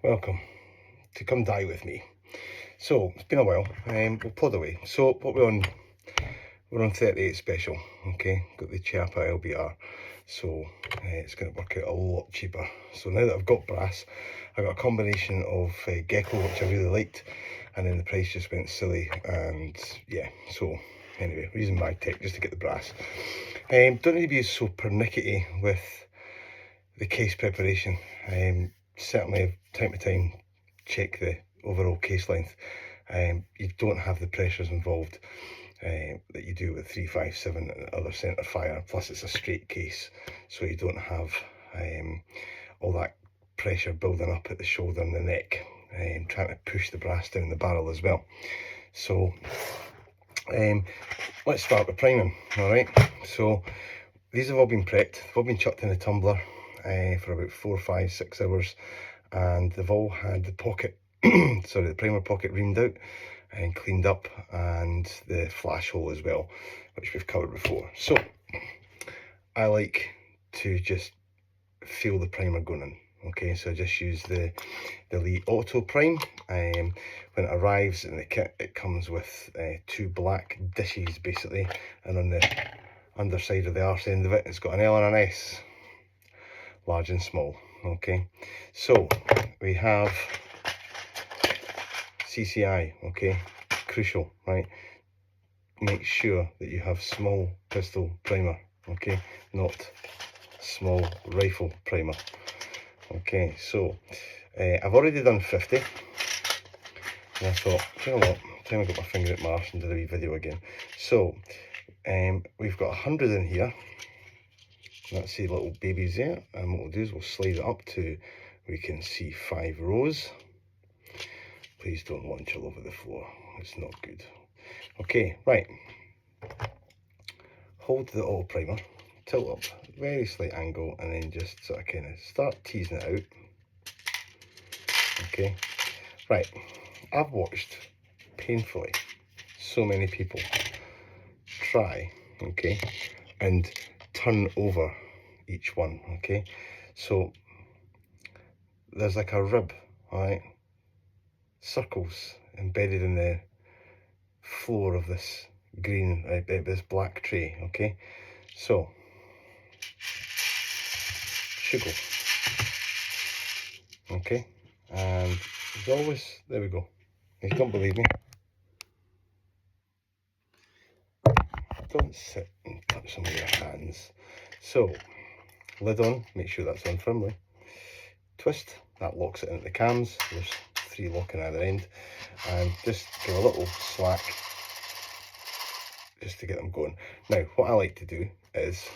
welcome to come die with me. So it's been a while, we'll plod away. So what we're on 38 special, okay, got the Chiappa LBR, so it's going to work out a lot cheaper. So now that I've got brass, I got a combination of Gecko, which I really liked, and then the price just went silly, and yeah, so anyway, using Magtech just to get the brass. Don't need to be so pernickety with the case preparation. Certainly time to time check the overall case length. You don't have the pressures involved that you do with 357 and other centre fire, plus it's a straight case, so you don't have all that pressure building up at the shoulder and the neck, trying to push the brass down the barrel as well. So let's start with priming. Alright, so these have all been prepped, they've all been chucked in a tumbler for about 4, 5, 6 hours, and they've all had the pocket, sorry, the primer pocket reamed out and cleaned up, and the flash hole as well, which we've covered before. So I like to just feel the primer going in. Okay, so I just use the Lee Auto Prime. When it arrives in the kit, it comes with 2 black dishes basically, and on the underside of the arse end of it, it's got an L and an S, large and small. Okay, so we have CCI, okay, crucial, right? Make sure that you have small pistol primer, okay, not small rifle primer. Okay, so I've already done 50, and I thought, you know what, time I got my finger at Mars and did a wee video again. So we've got 100 in here. That's the little babies there, and what we'll do is we'll slide it up to, we can see 5 rows. Please don't launch all over the floor, it's not good. Okay, right, hold the auto primer, tilt up, very slight angle, and then just sort of kind of start teasing it out. Okay, right, I've watched painfully so many people try, okay, and turn over each one. Okay, so there's like a rib, all right, circles embedded in the floor of this green, this black tray. Okay, so sugar, okay, and there's always, there we go. If you don't believe me, don't sit and touch some of your hands. So lid on, make sure that's on firmly, twist, that locks it into the cams, there's 3 locking either end, and just give a little slack just to get them going. Now what I like to do is,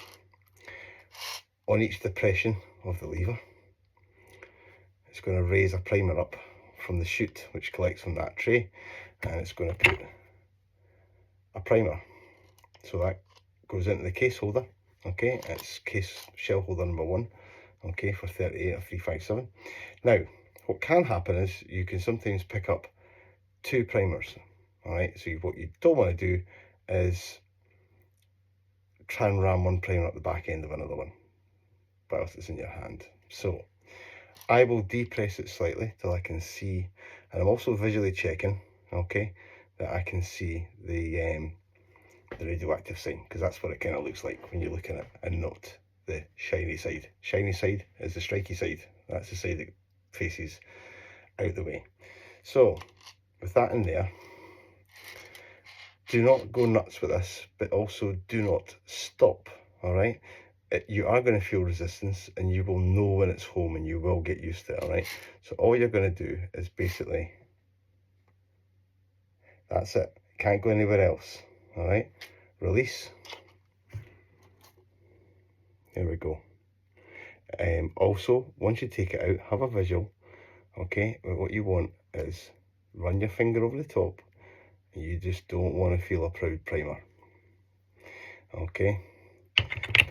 on each depression of the lever, it's going to raise a primer up from the chute which collects from that tray, and it's going to put a primer, so that goes into the case holder. Okay, it's case shell holder number 1, okay, for 38 or 357. Now what can happen is you can sometimes pick up 2 primers. All right, so what you don't want to do is try and ram one primer up the back end of another one whilst it's in your hand. So I will depress it slightly till I can see, and I'm also visually checking, okay, that I can see the radioactive sign, because that's what it kind of looks like when you're looking at and not the shiny side. Shiny side is the striky side. That's the side that faces out the way. So with that in there, do not go nuts with this, but also do not stop. All right, you are going to feel resistance, and you will know when it's home, and you will get used to it. All right, so all you're going to do is basically, that's it, can't go anywhere else. All right, release, there we go. Also, once you take it out, have a visual. Okay, but what you want is run your finger over the top, and you just don't want to feel a proud primer. Okay,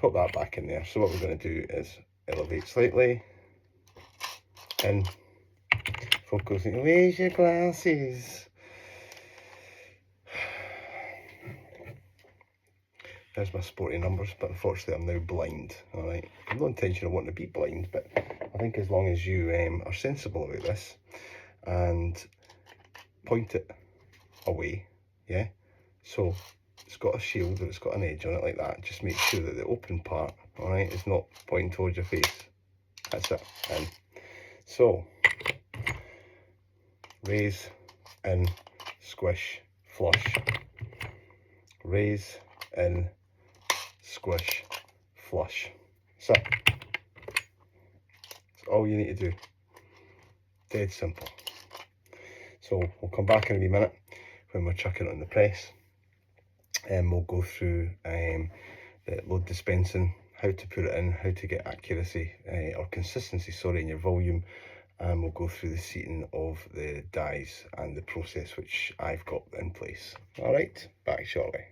put that back in there. So what we're going to do is elevate slightly, and focusing, where's your glasses? There's my sporty numbers, but unfortunately I'm now blind. All right, I've no intention of wanting to be blind, but I think as long as you are sensible about this and point it away, yeah. So it's got a shield and it's got an edge on it like that. Just make sure that the open part, all right, is not pointing towards your face. That's it. And so raise, in, squish, flush. Raise, in, squish, flush. So that's all you need to do. Dead simple. So we'll come back in a wee minute when we're chucking it on the press, and we'll go through the load dispensing, how to put it in, how to get accuracy or consistency, sorry, in your volume, and we'll go through the seating of the dies and the process which I've got in place. All right, back shortly.